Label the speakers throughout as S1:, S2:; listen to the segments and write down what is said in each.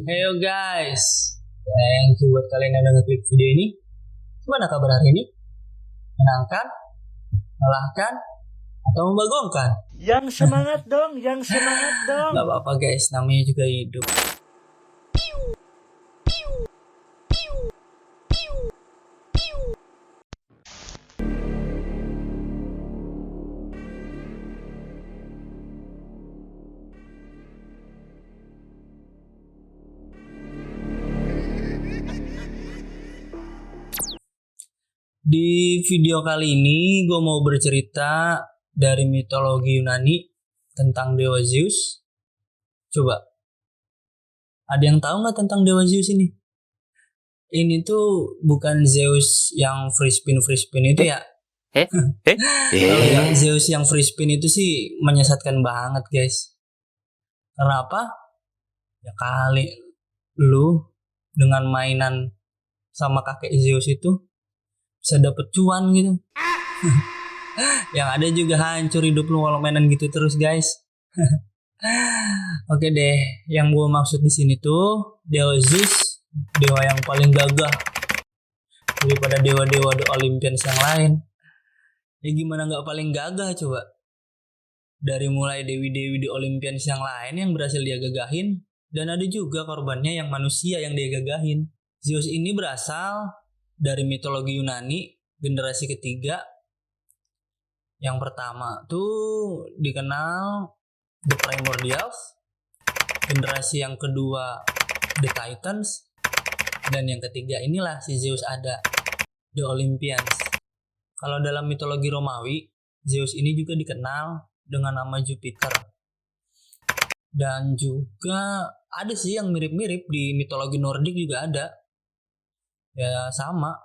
S1: Heyo guys, thank you buat kalian yang udah ngeklik video ini. Gimana kabar hari ini? Menyenangkan? Melelahkan? Atau membagongkan?
S2: Yang semangat dong, yang semangat dong.
S1: Gak apa-apa guys, namanya juga hidup. Di video kali ini gue mau bercerita dari mitologi Yunani tentang Dewa Zeus. Coba, ada yang tahu nggak tentang Dewa Zeus ini? Ini tuh bukan Zeus yang free spin itu ya. Kalau yang Zeus yang free spin itu sih menyesatkan banget guys. Kenapa? Ya kali lu dengan mainan sama kakek Zeus itu bisa dapet cuan gitu. Yang ada juga hancur hidup lu kalau mainan gitu terus guys. Oke deh, yang gue maksud di sini tuh Dewa Zeus, dewa yang paling gagah daripada dewa-dewa The Olympians yang lain. Ya gimana nggak paling gagah coba? Dari mulai dewi-dewi The Olympians yang lain yang berhasil dia gagahin, dan ada juga korbannya yang manusia yang dia gagahin. Zeus ini berasal dari mitologi Yunani generasi ketiga. Yang pertama tuh dikenal The Primordials, generasi yang kedua The Titans, dan yang ketiga inilah si Zeus ada, The Olympians. Kalau dalam mitologi Romawi, Zeus ini juga dikenal dengan nama Jupiter. Dan juga ada sih yang mirip-mirip di mitologi Nordik juga ada. Ya sama,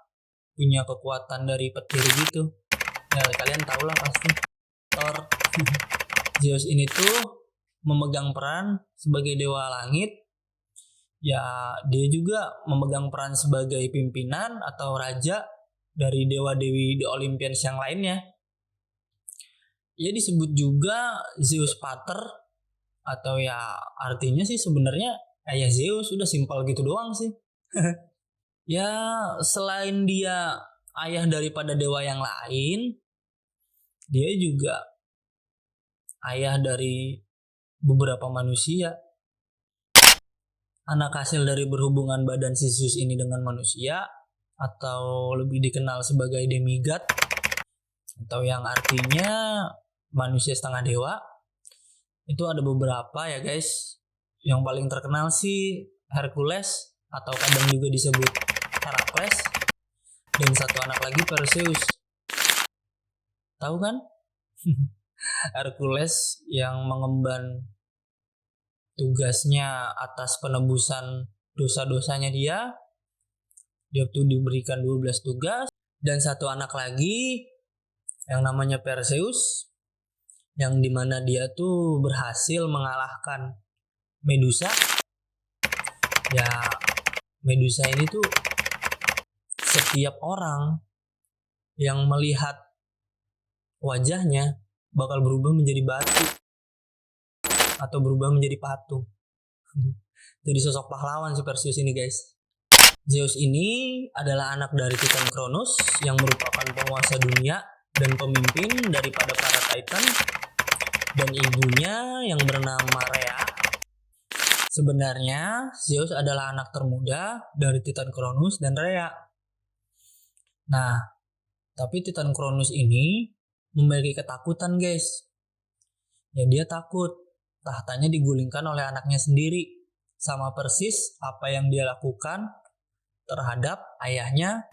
S1: punya kekuatan dari petir gitu. Ya kalian tau lah pasti, Thor. Zeus ini tuh memegang peran sebagai dewa langit. Ya dia juga memegang peran sebagai pimpinan atau raja dari dewa-dewi The Olympians yang lainnya. Ia disebut juga Zeus Pater, atau ya artinya sih sebenarnya ayah Zeus, udah simpel gitu doang sih. Ya selain dia ayah daripada dewa yang lain, dia juga ayah dari beberapa manusia. Anak hasil dari berhubungan badan si Zeus ini dengan manusia, atau lebih dikenal sebagai demigod, atau yang artinya manusia setengah dewa. Itu ada beberapa ya guys. Yang paling terkenal sih Hercules, atau kadang juga disebut Herakles, dan satu anak lagi Perseus. Tahu kan? Hercules yang mengemban tugasnya atas penebusan dosa-dosanya dia tuh diberikan 12 tugas. Dan satu anak lagi yang namanya Perseus, yang dimana dia tuh berhasil mengalahkan Medusa. Ya Medusa ini tuh setiap orang yang melihat wajahnya bakal berubah menjadi batu atau berubah menjadi patung. Jadi sosok pahlawan si Perseus ini guys. Zeus ini adalah anak dari Titan Kronos yang merupakan penguasa dunia dan pemimpin daripada para Titan, dan ibunya yang bernama Rhea. Sebenarnya Zeus adalah anak termuda dari Titan Kronos dan Rhea. Nah, tapi Titan Kronos ini memiliki ketakutan guys. Ya dia takut tahtanya digulingkan oleh anaknya sendiri, sama persis apa yang dia lakukan terhadap ayahnya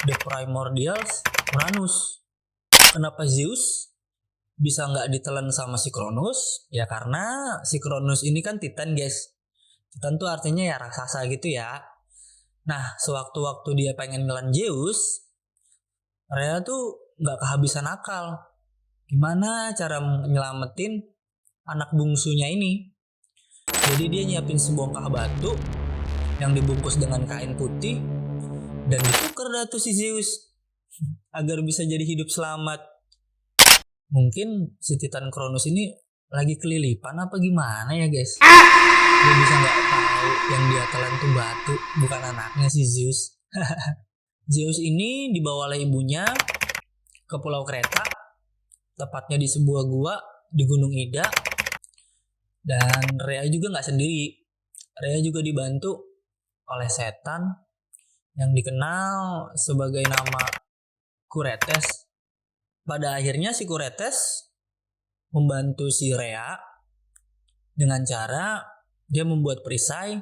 S1: The Primordials, Uranus. Kenapa Zeus bisa nggak ditelan sama si Kronos? Ya karena si Kronos ini kan Titan guys. Titan tuh artinya ya raksasa gitu ya. Nah sewaktu-waktu dia pengen ngelan Zeus, Rhea tuh nggak kehabisan akal. Gimana cara nyelamatin anak bungsunya ini? Jadi dia nyiapin sebongkah batu yang dibungkus dengan kain putih, dan ditukar dah tuh si Zeus agar bisa jadi hidup selamat. Mungkin si Titan Kronos ini lagi kelilipan apa gimana ya guys. Dia bisa nggak tahu yang dia telan tuh batu, bukan anaknya si Zeus. Zeus ini dibawa oleh ibunya ke Pulau Kreta, tepatnya di sebuah gua di Gunung Ida. Dan Rhea juga nggak sendiri. Rhea juga dibantu oleh setan yang dikenal sebagai nama Kuretes. Pada akhirnya si Kuretes membantu si Rhea dengan cara dia membuat perisai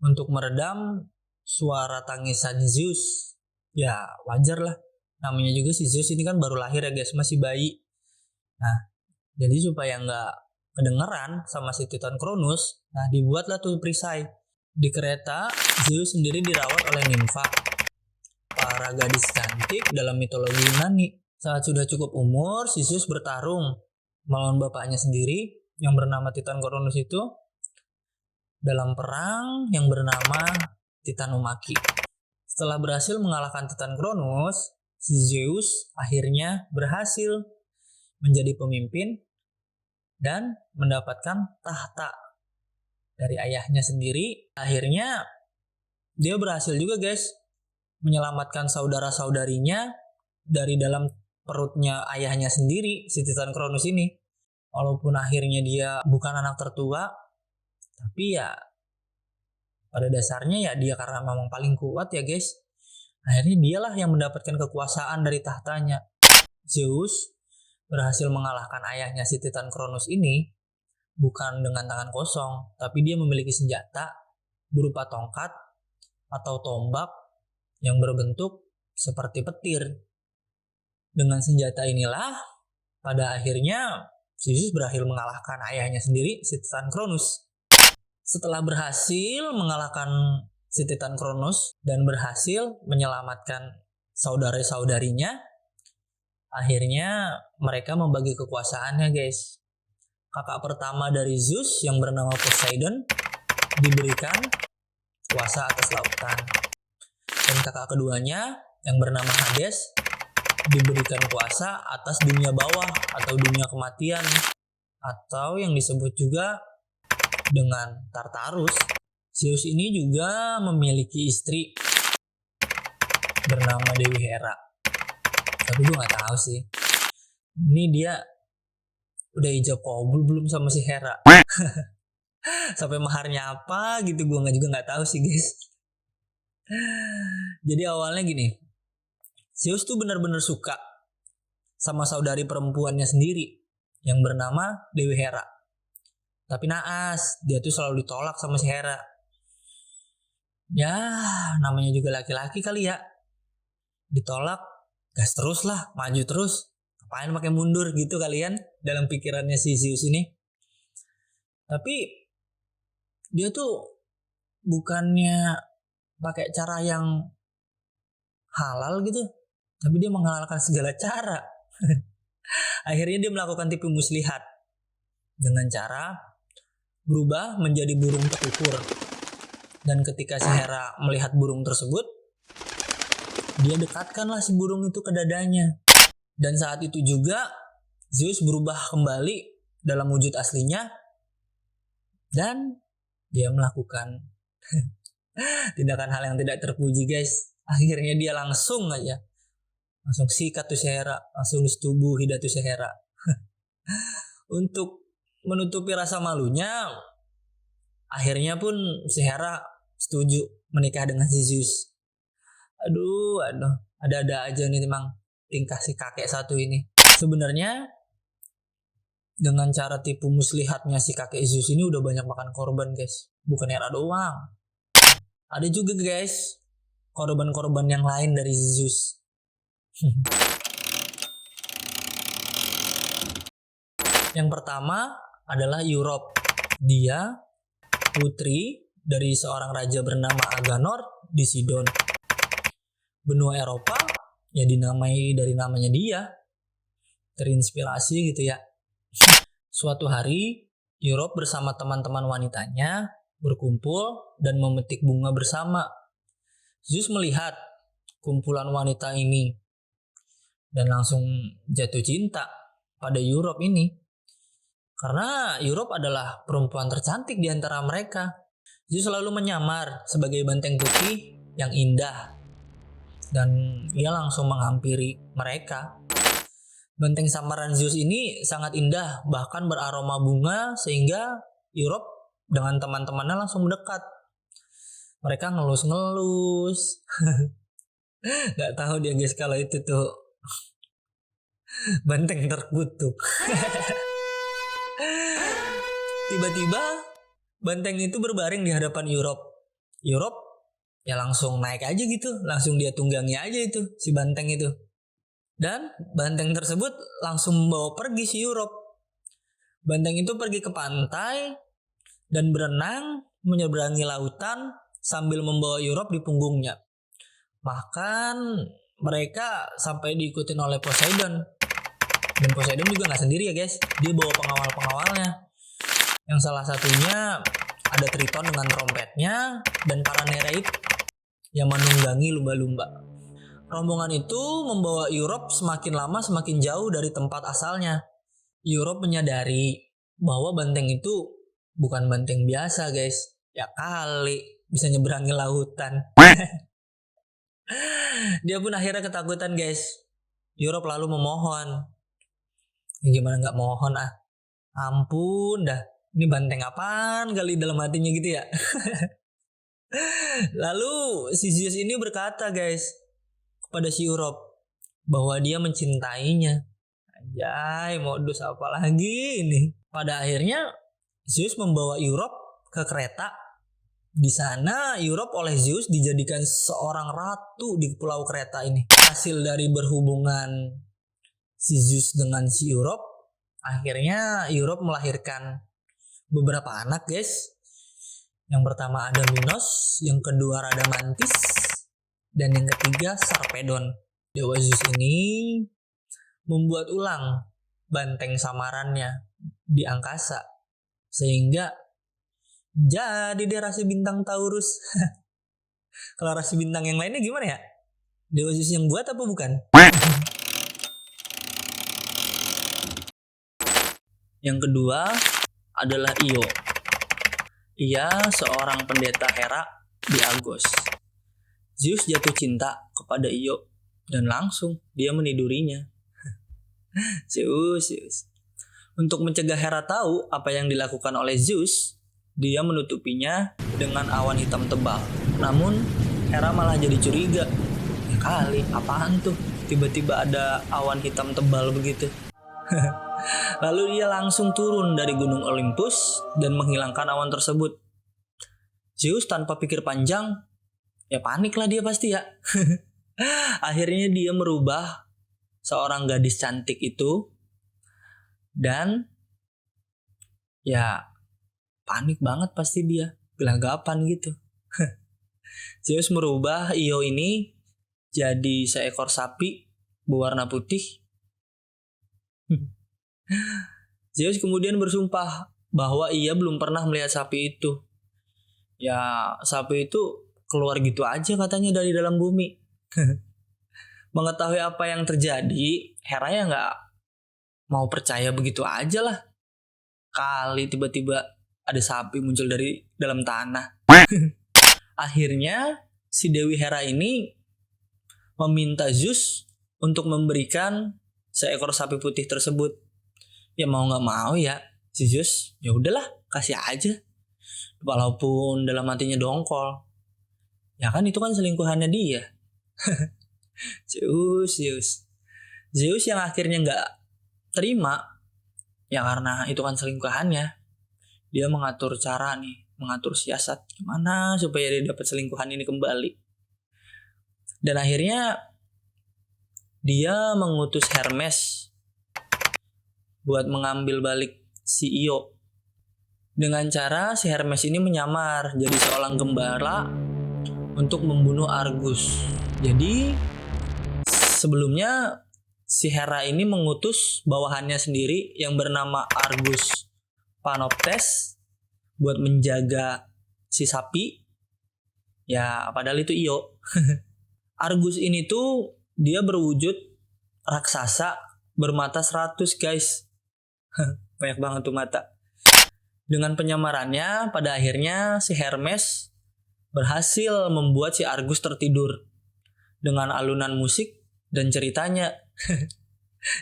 S1: untuk meredam suara tangisan Zeus. Ya wajar lah, namanya juga si Zeus ini kan baru lahir ya guys, masih bayi. Nah, jadi supaya nggak kedengeran sama si Titan Cronus, nah dibuatlah tuh perisai. Di kereta, Zeus sendiri dirawat oleh Nimfa, para gadis cantik dalam mitologi Yunani. Saat sudah cukup umur, si Zeus bertarung melawan bapaknya sendiri yang bernama Titan Cronus itu dalam perang yang bernama Titanomachy. Setelah berhasil mengalahkan Titan Cronus, si Zeus akhirnya berhasil menjadi pemimpin dan mendapatkan tahta dari ayahnya sendiri. Akhirnya dia berhasil juga guys menyelamatkan saudara-saudarinya dari dalam perutnya ayahnya sendiri, si Titan Cronus ini. Walaupun akhirnya dia bukan anak tertua, tapi ya pada dasarnya ya dia karena memang paling kuat ya guys. Akhirnya dialah yang mendapatkan kekuasaan dari tahtanya. Zeus berhasil mengalahkan ayahnya si Titan Cronus ini bukan dengan tangan kosong, tapi dia memiliki senjata berupa tongkat atau tombak yang berbentuk seperti petir. Dengan senjata inilah pada akhirnya Zeus berhasil mengalahkan ayahnya sendiri, si Titan Cronus. Setelah berhasil mengalahkan si Titan Cronus dan berhasil menyelamatkan saudara-saudarinya, akhirnya mereka membagi kekuasaannya guys. Kakak pertama dari Zeus yang bernama Poseidon diberikan kuasa atas lautan. Dan kakak keduanya yang bernama Hades diberikan kuasa atas dunia bawah atau dunia kematian, atau yang disebut juga dengan Tartarus. Zeus ini juga memiliki istri bernama Dewi Hera. Tapi gue nggak tahu sih, ini dia udah ijab kabul belum sama si Hera. Sampai maharnya apa gitu gue juga nggak tahu sih guys. Jadi awalnya gini, Zeus tuh benar-benar suka sama saudari perempuannya sendiri yang bernama Dewi Hera. Tapi naas, dia tuh selalu ditolak sama si Hera. Ya, namanya juga laki-laki kali ya. Ditolak, gas terus lah, maju terus. Ngapain pakai mundur gitu kalian dalam pikirannya si Zeus ini. Tapi dia tuh bukannya pakai cara yang halal gitu, tapi dia menghalalkan segala cara. Akhirnya dia melakukan tipu muslihat dengan cara berubah menjadi burung terukur. Dan ketika si Hera melihat burung tersebut, dia dekatkanlah si burung itu ke dadanya. Dan saat itu juga Zeus berubah kembali dalam wujud aslinya dan dia melakukan tindakan hal yang tidak terpuji guys. Akhirnya dia langsung sikat tuh si Hera, langsung disetubuhi dah tuh si Hera. Untuk menutupi rasa malunya, akhirnya pun si Hera setuju menikah dengan si Zeus. Aduh, ada-ada aja nih memang tingkah si kakek satu ini. Sebenarnya dengan cara tipu muslihatnya si kakek Zeus ini udah banyak makan korban guys. Bukan Hera doang. Ada juga guys korban-korban yang lain dari Zeus. Yang pertama adalah Europe. Dia putri dari seorang raja bernama Aganor di Sidon. Benua Eropa ya dinamai dari namanya dia. Terinspirasi gitu ya. Suatu hari Europe bersama teman-teman wanitanya berkumpul dan memetik bunga bersama. Zeus melihat kumpulan wanita ini dan langsung jatuh cinta pada Europe ini. Karena Europe adalah perempuan tercantik di antara mereka. Zeus selalu menyamar sebagai banteng putih yang indah. Dan ia langsung menghampiri mereka. Benteng samaran Zeus ini sangat indah, bahkan beraroma bunga sehingga Europe dengan teman-temannya langsung mendekat. Mereka ngelus-ngelus. Gak tahu dia guys kalau itu tuh benteng terkutuk. Tiba-tiba benteng itu berbaring di hadapan Europe. Europe ya langsung naik aja gitu, langsung dia tunggangi aja itu si banteng itu. Dan banteng tersebut langsung membawa pergi si Europe. Banteng itu pergi ke pantai dan berenang menyeberangi lautan sambil membawa Europe di punggungnya. Bahkan mereka sampai diikutin oleh Poseidon. Dan Poseidon juga gak sendiri ya guys, dia bawa pengawal-pengawalnya. Yang salah satunya ada Triton dengan trompetnya dan para Nereid yang menunggangi lumba-lumba. Rombongan itu membawa Europe semakin lama semakin jauh dari tempat asalnya. Europe menyadari bahwa banteng itu bukan banteng biasa guys. Ya kali bisa nyeberangi lautan. Dia pun akhirnya ketakutan guys. Europe lalu memohon. Ya gimana gak mohon ah. Ampun dah. Ini banteng apaan kali dalam hatinya gitu ya. Lalu si Zeus ini berkata guys kepada si Europe bahwa dia mencintainya. Anjay, modus apa lagi ini? Pada akhirnya Zeus membawa Europe ke kereta. Di sana Europe oleh Zeus dijadikan seorang ratu di pulau kereta ini. Hasil dari berhubungan si Zeus dengan si Europe, akhirnya Europe melahirkan beberapa anak guys. Yang pertama ada Minos, yang kedua Radamantis, dan yang ketiga Sarpedon. Dewa Zeus ini membuat ulang banteng samarannya di angkasa. Sehingga jadi dia rasi bintang Taurus. Kalau rasi bintang yang lainnya gimana ya? Dewa Zeus yang buat apa bukan? Yang kedua adalah Io. Ia seorang pendeta Hera di Argos. Zeus jatuh cinta kepada Io dan langsung dia menidurinya. Zeus. Untuk mencegah Hera tahu apa yang dilakukan oleh Zeus, dia menutupinya dengan awan hitam tebal. Namun Hera malah jadi curiga. Ya kali, apaan tuh? Tiba-tiba ada awan hitam tebal begitu. Lalu dia langsung turun dari gunung Olympus dan menghilangkan awan tersebut. Zeus tanpa pikir panjang, ya panik lah dia pasti ya. Akhirnya dia merubah seorang gadis cantik itu dan ya panik banget pasti dia, gelagapan gitu. Zeus merubah Io ini jadi seekor sapi berwarna putih. Zeus kemudian bersumpah bahwa ia belum pernah melihat sapi itu. Ya, sapi itu keluar gitu aja katanya dari dalam bumi. Mengetahui apa yang terjadi, Hera ya nggak mau percaya begitu aja lah. Kali tiba-tiba ada sapi muncul dari dalam tanah. Akhirnya si Dewi Hera ini meminta Zeus untuk memberikan seekor sapi putih tersebut. Ya mau nggak mau ya si Zeus, ya udahlah kasih aja. Walaupun dalam hatinya dongkol. Ya kan itu kan selingkuhannya dia. Zeus yang akhirnya nggak terima. Ya karena itu kan selingkuhannya. Dia mengatur cara nih, mengatur siasat gimana supaya dia dapat selingkuhan ini kembali. Dan akhirnya dia mengutus Hermes buat mengambil balik si Io. Dengan cara si Hermes ini menyamar jadi seorang gembala untuk membunuh Argus. Jadi sebelumnya si Hera ini mengutus bawahannya sendiri yang bernama Argus Panoptes buat menjaga si sapi. Ya padahal itu Io. Argus ini tuh dia berwujud raksasa bermata 100 guys. Banyak banget tuh mata. Dengan penyamarannya, pada akhirnya si Hermes berhasil membuat si Argus tertidur dengan alunan musik dan ceritanya.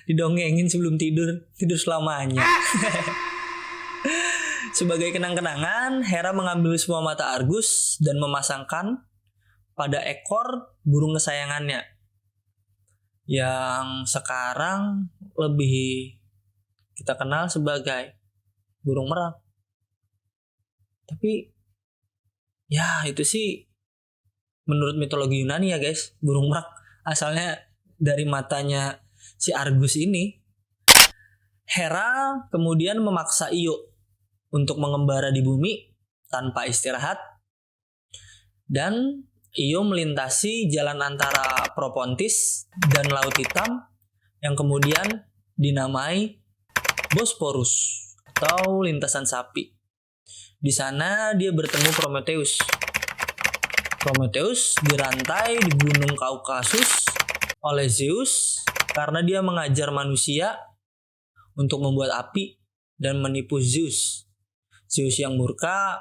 S1: Didongengin sebelum tidur selamanya. Sebagai kenang-kenangan, Hera mengambil semua mata Argus dan memasangkan pada ekor burung kesayangannya yang sekarang lebih kita kenal sebagai burung merak. Tapi ya itu sih menurut mitologi Yunani ya guys, burung merak asalnya dari matanya si Argus ini. Hera kemudian memaksa Io untuk mengembara di bumi tanpa istirahat, dan Io melintasi jalan antara Propontis dan Laut Hitam yang kemudian dinamai Bosporus atau lintasan sapi. Di sana dia bertemu Prometheus. Prometheus dirantai di Gunung Kaukasus oleh Zeus karena dia mengajar manusia untuk membuat api dan menipu Zeus. Zeus yang murka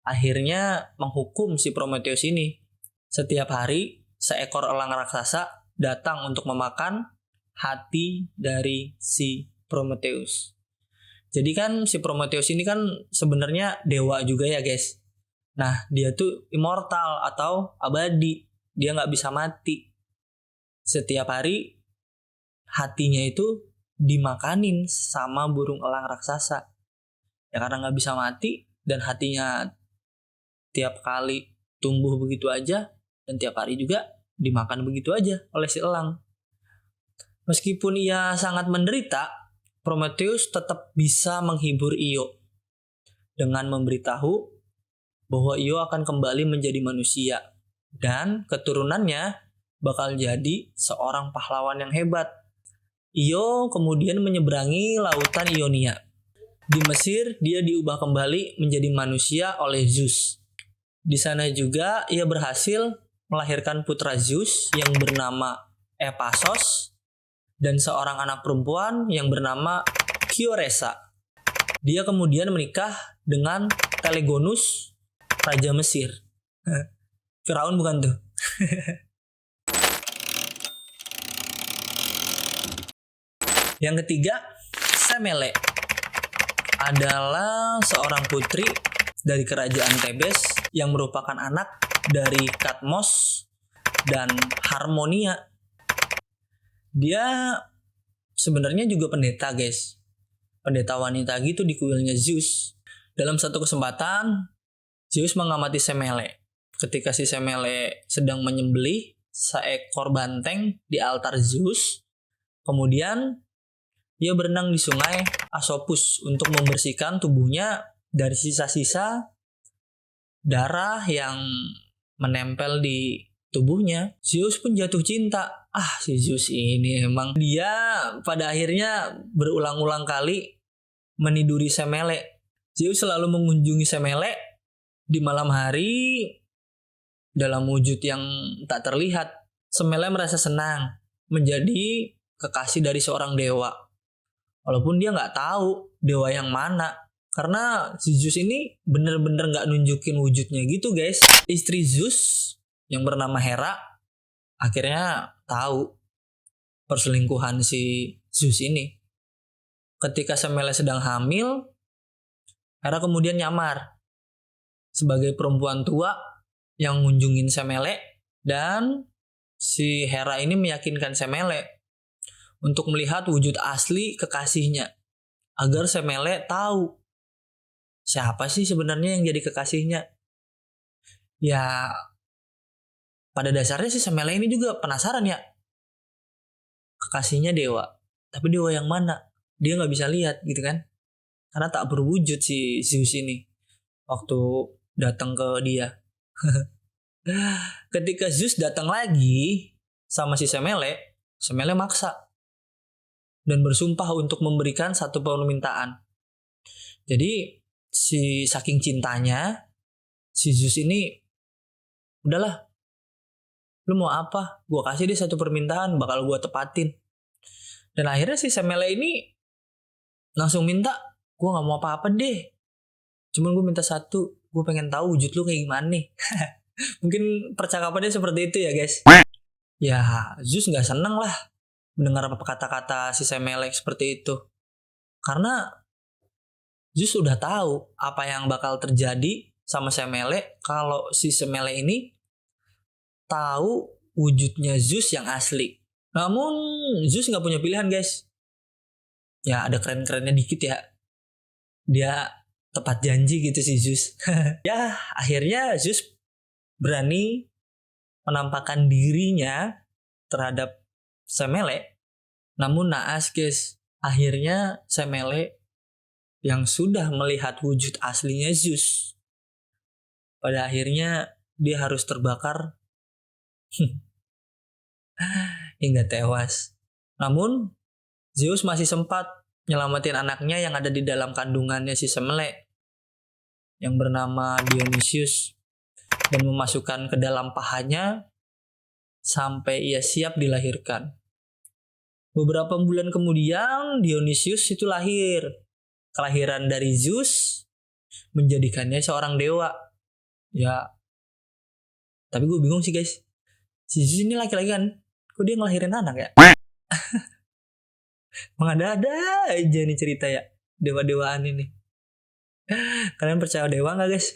S1: akhirnya menghukum si Prometheus ini. Setiap hari seekor elang raksasa datang untuk memakan hati dari si Prometheus. Jadi kan si Prometheus ini kan sebenarnya dewa juga ya guys. Nah dia tuh immortal atau abadi. Dia gak bisa mati. Setiap hari hatinya itu dimakanin sama burung elang raksasa. Ya karena gak bisa mati dan hatinya tiap kali tumbuh begitu aja. Dan tiap hari juga dimakan begitu aja oleh si elang. Meskipun ia sangat menderita, Prometheus tetap bisa menghibur Io dengan memberitahu bahwa Io akan kembali menjadi manusia dan keturunannya bakal jadi seorang pahlawan yang hebat. Io kemudian menyeberangi lautan Ionia. Di Mesir dia diubah kembali menjadi manusia oleh Zeus. Di sana juga ia berhasil melahirkan putra Zeus yang bernama Ephasos dan seorang anak perempuan yang bernama Kioresa. Dia kemudian menikah dengan Telegonus, Raja Mesir. Firaun bukan tuh? Yang ketiga, Semele adalah seorang putri dari kerajaan Tebes yang merupakan anak dari Katmos dan Harmonia. Dia sebenarnya juga pendeta guys. Pendeta wanita gitu di kuilnya Zeus. Dalam satu kesempatan, Zeus mengamati Semele. Ketika si Semele sedang menyembelih seekor banteng di altar Zeus, kemudian ia berenang di sungai Asopus untuk membersihkan tubuhnya dari sisa-sisa darah yang menempel di tubuhnya. Zeus pun jatuh cinta. Si Zeus ini emang dia pada akhirnya berulang-ulang kali meniduri Semele. Zeus selalu mengunjungi Semele di malam hari dalam wujud yang tak terlihat. Semele merasa senang menjadi kekasih dari seorang dewa. Walaupun dia nggak tahu dewa yang mana. Karena si Zeus ini bener-bener gak nunjukin wujudnya gitu guys. Istri Zeus yang bernama Hera akhirnya tahu perselingkuhan si Zeus ini. Ketika Semele sedang hamil, Hera kemudian nyamar sebagai perempuan tua yang ngunjungin Semele. Dan si Hera ini meyakinkan Semele untuk melihat wujud asli kekasihnya, agar Semele tahu siapa sih sebenarnya yang jadi kekasihnya. Ya pada dasarnya si Semele ini juga penasaran ya. Kekasihnya dewa. Tapi dewa yang mana? Dia gak bisa lihat gitu kan. Karena tak berwujud si Zeus ini waktu datang ke dia. Ketika Zeus datang lagi sama si Semele, Semele maksa dan bersumpah untuk memberikan satu permintaan. Jadi saking cintanya si Zeus ini, udahlah, lu mau apa? Gua kasih dia satu permintaan, bakal gua tepatin. Dan akhirnya si Semele ini langsung minta, gue nggak mau apa-apa deh. Cuman gue minta satu, gue pengen tahu wujud lu kayak gimana nih. Mungkin percakapannya seperti itu ya guys. Ya Zeus nggak seneng lah mendengar apa kata-kata si Semelek seperti itu. Karena Zeus udah tahu apa yang bakal terjadi sama Semelek kalau si Semelek ini tahu wujudnya Zeus yang asli. Namun Zeus nggak punya pilihan guys. Ya ada keren-kerennya dikit ya. Dia tepat janji gitu si Zeus. Ya akhirnya Zeus berani menampakkan dirinya terhadap Semelek. Namun naas guys. Akhirnya Semelek yang sudah melihat wujud aslinya Zeus, pada akhirnya dia harus terbakar hingga tewas. Namun Zeus masih sempat nyelamatin anaknya yang ada di dalam kandungannya si Semelek yang bernama Dionysius dan memasukkan ke dalam pahanya sampai ia siap dilahirkan. Beberapa bulan kemudian Dionysius itu lahir. Kelahiran dari Zeus menjadikannya seorang dewa. Ya, tapi gue bingung sih guys. Si Zeus ini laki-laki kan? Kok dia ngelahirin anak ya? Mengada-ada aja nih cerita ya. Dewa-dewaan ini. Kalian percaya dewa gak guys?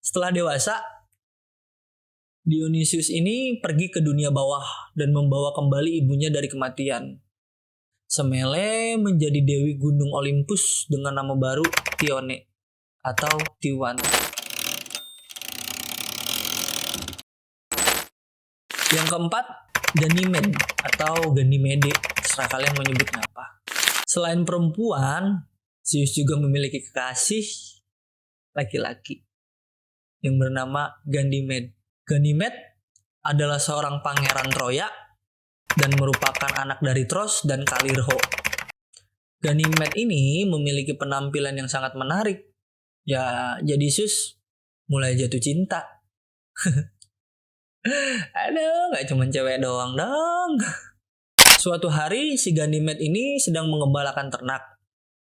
S1: Setelah dewasa, Dionysius ini pergi ke dunia bawah dan membawa kembali ibunya dari kematian. Semele menjadi dewi gunung Olympus dengan nama baru Tione atau Tiwan. Yang keempat, Ganymede atau Ganymede, terserah kalian menyebutnya apa. Selain perempuan, Zeus juga memiliki kekasih laki-laki yang bernama Ganymede. Ganymede adalah seorang pangeran Troya dan merupakan anak dari Tros dan Kalirho. Ganymede ini memiliki penampilan yang sangat menarik. Ya, jadi Zeus mulai jatuh cinta. Aduh, gak cuma cewek doang dong. Suatu hari si Ganymede ini sedang mengembalakan ternak,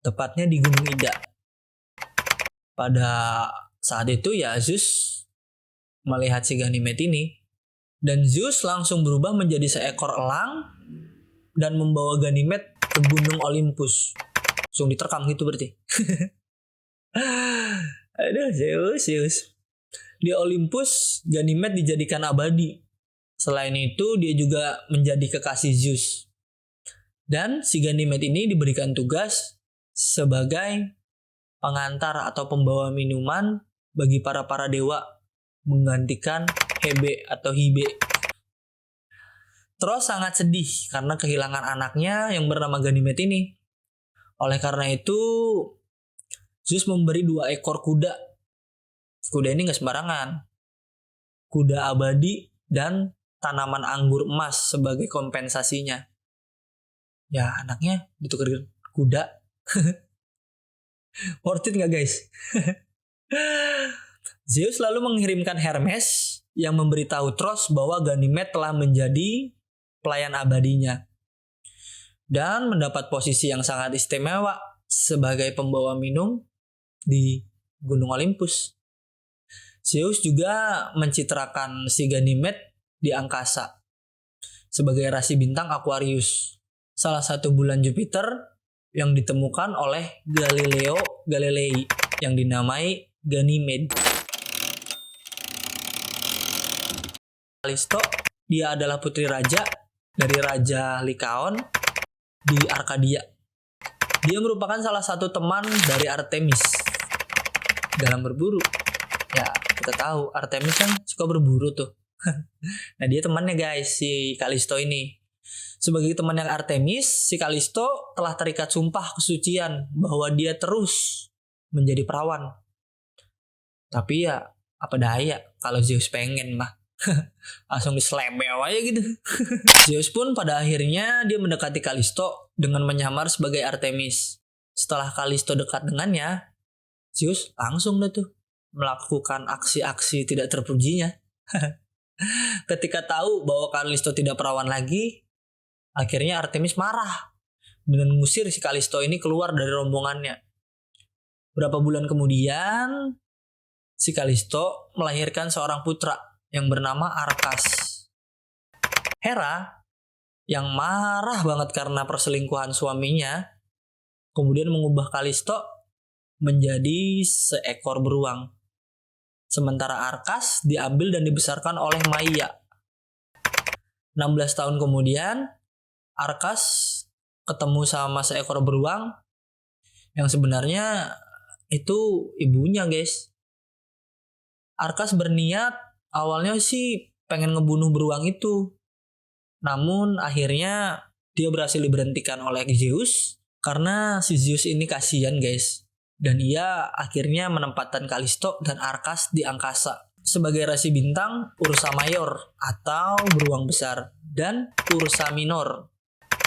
S1: tepatnya di Gunung Ida. Pada saat itu ya Zeus melihat si Ganymede ini. Dan Zeus langsung berubah menjadi seekor elang dan membawa Ganymede ke gunung Olympus. Langsung diterkam gitu berarti. Aduh Zeus. Di Olympus, Ganymede dijadikan abadi. Selain itu, dia juga menjadi kekasih Zeus. Dan si Ganymede ini diberikan tugas sebagai pengantar atau pembawa minuman bagi para dewa, menggantikan Hebe atau Hibe. Tros sangat sedih karena kehilangan anaknya yang bernama Ganymede ini. Oleh karena itu, Zeus memberi 2 ekor kuda. Kuda ini gak sembarangan. Kuda abadi dan tanaman anggur emas sebagai kompensasinya. Ya anaknya ditukar kuda. Worth it gak guys? Zeus lalu mengirimkan Hermes yang memberitahu Tros bahwa Ganymede telah menjadi pelayan abadinya dan mendapat posisi yang sangat istimewa sebagai pembawa minum di Gunung Olympus. Zeus juga mencitrakan si Ganymede di angkasa sebagai rasi bintang Aquarius, salah satu bulan Jupiter yang ditemukan oleh Galileo Galilei yang dinamai Ganymede. Kalisto, dia adalah putri raja dari Raja Likaon di Arkadia. Dia merupakan salah satu teman dari Artemis dalam berburu. Ya, kita tahu Artemis kan suka berburu tuh. Nah, dia temannya guys, si Kalisto ini. Sebagai teman yang Artemis, si Kalisto telah terikat sumpah kesucian bahwa dia terus menjadi perawan. Tapi ya, apa daya kalau Zeus pengen mah. Langsung diselebel aja gitu. Zeus pun pada akhirnya dia mendekati Kalisto dengan menyamar sebagai Artemis. Setelah Kalisto dekat dengannya, Zeus langsung deh tuh melakukan aksi-aksi tidak terpujinya. Ketika tahu bahwa Kalisto tidak perawan lagi, Akhirnya Artemis marah dan mengusir si Kalisto ini keluar dari rombongannya. Berapa bulan kemudian, si Kalisto melahirkan seorang putra yang bernama Arkas. Hera yang marah banget karena perselingkuhan suaminya, kemudian mengubah Kalisto menjadi seekor beruang. Sementara Arkas diambil dan dibesarkan oleh Maia. 16 tahun kemudian, Arkas ketemu sama seekor beruang yang sebenarnya itu ibunya, guys. Arkas berniat awalnya sih pengen ngebunuh beruang itu. Namun akhirnya dia berhasil diberhentikan oleh Zeus karena si Zeus ini kasihan, guys. Dan ia akhirnya menempatkan Kalisto dan Arkas di angkasa sebagai rasi bintang Ursa Mayor atau beruang besar dan Ursa Minor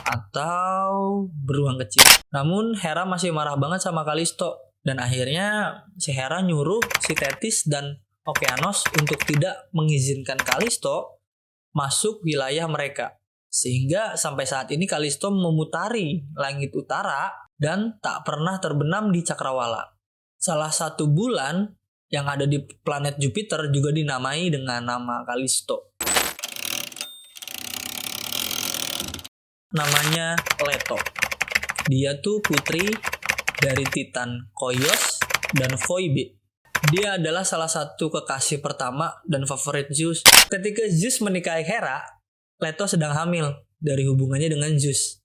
S1: atau beruang kecil. Namun Hera masih marah banget sama Kalisto dan akhirnya si Hera nyuruh si Thetis dan Okeanos untuk tidak mengizinkan Kalisto masuk wilayah mereka. Sehingga sampai saat ini Kalisto memutari langit utara dan tak pernah terbenam di Cakrawala. Salah satu bulan yang ada di planet Jupiter juga dinamai dengan nama Kalisto. Namanya Leto. Dia tuh putri dari Titan Koios dan Phoebe. Dia adalah salah satu kekasih pertama dan favorit Zeus. Ketika Zeus menikahi Hera, Leto sedang hamil dari hubungannya dengan Zeus.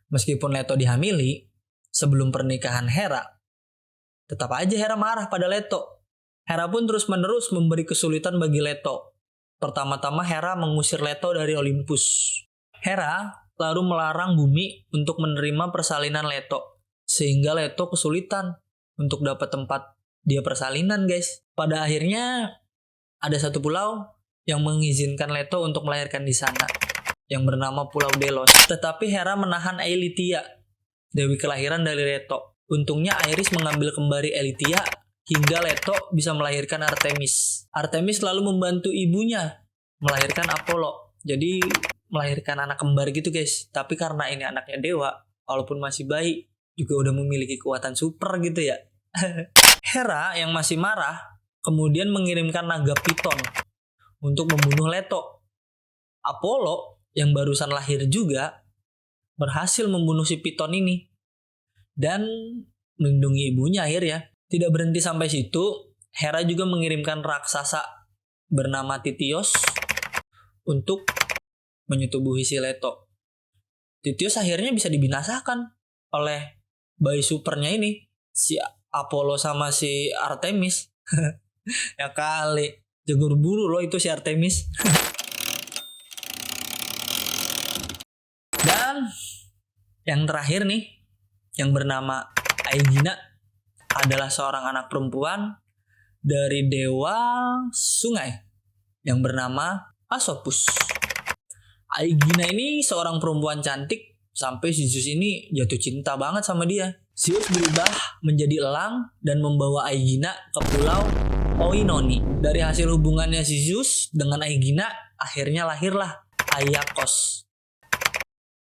S1: Meskipun Leto dihamili sebelum pernikahan Hera, tetap aja Hera marah pada Leto. Hera pun terus-menerus memberi kesulitan bagi Leto. Pertama-tama Hera mengusir Leto dari Olympus. Hera lalu melarang bumi untuk menerima persalinan Leto, sehingga Leto kesulitan untuk dapat tempat dia persalinan, guys. Pada akhirnya ada satu pulau yang mengizinkan Leto untuk melahirkan di sana, yang bernama Pulau Delos. Tetapi Hera menahan Eileithyia, dewi kelahiran dari Leto. Untungnya Iris mengambil kembali Eileithyia hingga Leto bisa melahirkan Artemis. Artemis lalu membantu ibunya melahirkan Apollo. Jadi melahirkan anak kembar gitu, guys. Tapi karena ini anaknya dewa, walaupun masih bayi, juga udah memiliki kekuatan super gitu ya. Hera yang masih marah kemudian mengirimkan naga Piton untuk membunuh Leto. Apollo yang barusan lahir juga berhasil membunuh si Piton ini dan melindungi ibunya akhirnya. Tidak berhenti sampai situ, Hera juga mengirimkan raksasa bernama Tityos untuk menyetubuhi si Leto. Tityos akhirnya bisa dibinasakan oleh bayi supernya ini, si Apollo sama si Artemis. Ya kali, jagur buru loh itu si Artemis. Dan yang terakhir nih, yang bernama Aegina, adalah seorang anak perempuan dari dewa sungai yang bernama Asopus. Aegina ini seorang perempuan cantik sampai si Zeus ini jatuh cinta banget sama dia. Zeus berubah menjadi elang dan membawa Aegina ke pulau Oinoni. Dari hasil hubungannya si Zeus dengan Aegina, akhirnya lahirlah Aiakos.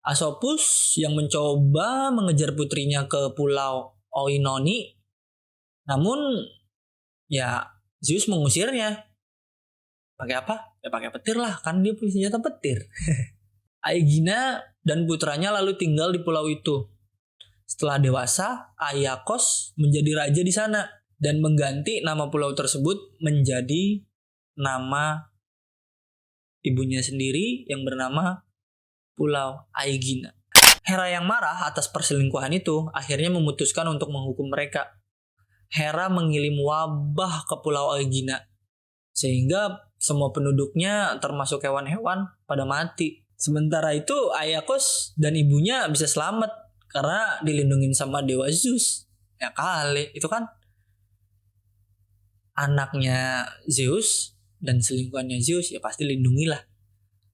S1: Asopus yang mencoba mengejar putrinya ke pulau Oinoni, namun ya Zeus mengusirnya. Pakai apa? Ya pakai petir lah, kan dia punya senjata petir. Aegina dan putranya lalu tinggal di pulau itu. Setelah dewasa, Aiakos menjadi raja di sana dan mengganti nama pulau tersebut menjadi nama ibunya sendiri yang bernama Pulau Aegina. Hera yang marah atas perselingkuhan itu akhirnya memutuskan untuk menghukum mereka. Hera mengirim wabah ke Pulau Aegina sehingga semua penduduknya termasuk hewan-hewan pada mati. Sementara itu Aiakos dan ibunya bisa selamat karena dilindungin sama dewa Zeus. Ya kali, itu kan anaknya Zeus dan selingkuhannya Zeus, ya pasti lindungilah.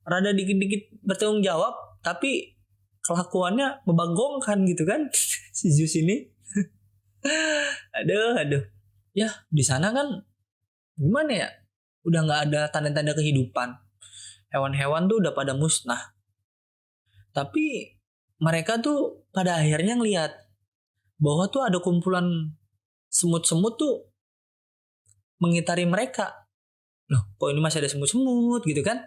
S1: Rada dikit-dikit bertanggung jawab tapi kelakuannya membagongkan gitu kan si Zeus ini. Aduh. Ya, di sana kan gimana ya? Udah nggak ada tanda-tanda kehidupan. Hewan-hewan tuh udah pada musnah. Tapi mereka tuh pada akhirnya ngeliat bahwa tuh ada kumpulan semut-semut tuh mengitari mereka. Loh, kok ini masih ada semut-semut gitu kan?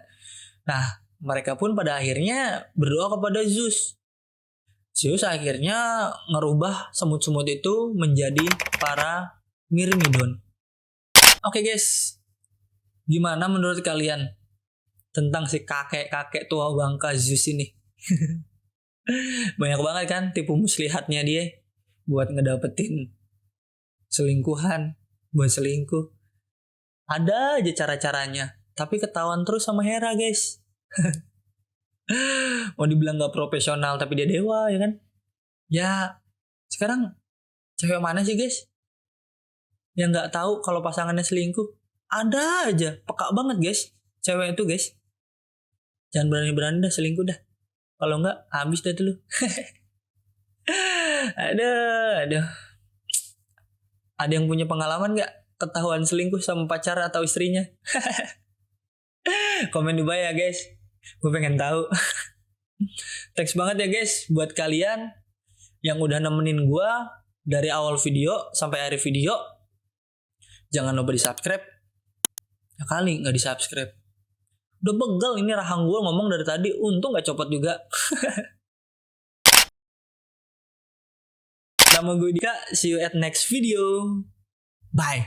S1: Nah, mereka pun pada akhirnya berdoa kepada Zeus. Zeus akhirnya ngerubah semut-semut itu menjadi para Myrmidon. Oke guys, gimana menurut kalian tentang si kakek-kakek tua bangka Zeus ini? Banyak banget kan tipu muslihatnya dia buat ngedapetin selingkuhan, buat selingkuh. Ada aja cara-caranya, tapi ketahuan terus sama Hera guys. Mau dibilang gak profesional tapi dia dewa ya kan? Ya sekarang cewek mana sih guys yang nggak tahu kalau pasangannya selingkuh? Ada aja, peka banget guys cewek itu guys. Jangan berani-berani dah selingkuh dah. Kalau nggak habis dah tuh lu. Aduh. Ada yang punya pengalaman nggak ketahuan selingkuh sama pacar atau istrinya? Komen di bawah ya guys. Gue pengen tahu. Thanks banget ya guys buat kalian yang udah nemenin gue dari awal video sampai akhir video. Jangan lupa di subscribe. Ya kali nggak di subscribe. Udah begel ini rahang gue ngomong dari tadi. Untung gak copot juga. Nama gue Dika. See you at next video. Bye.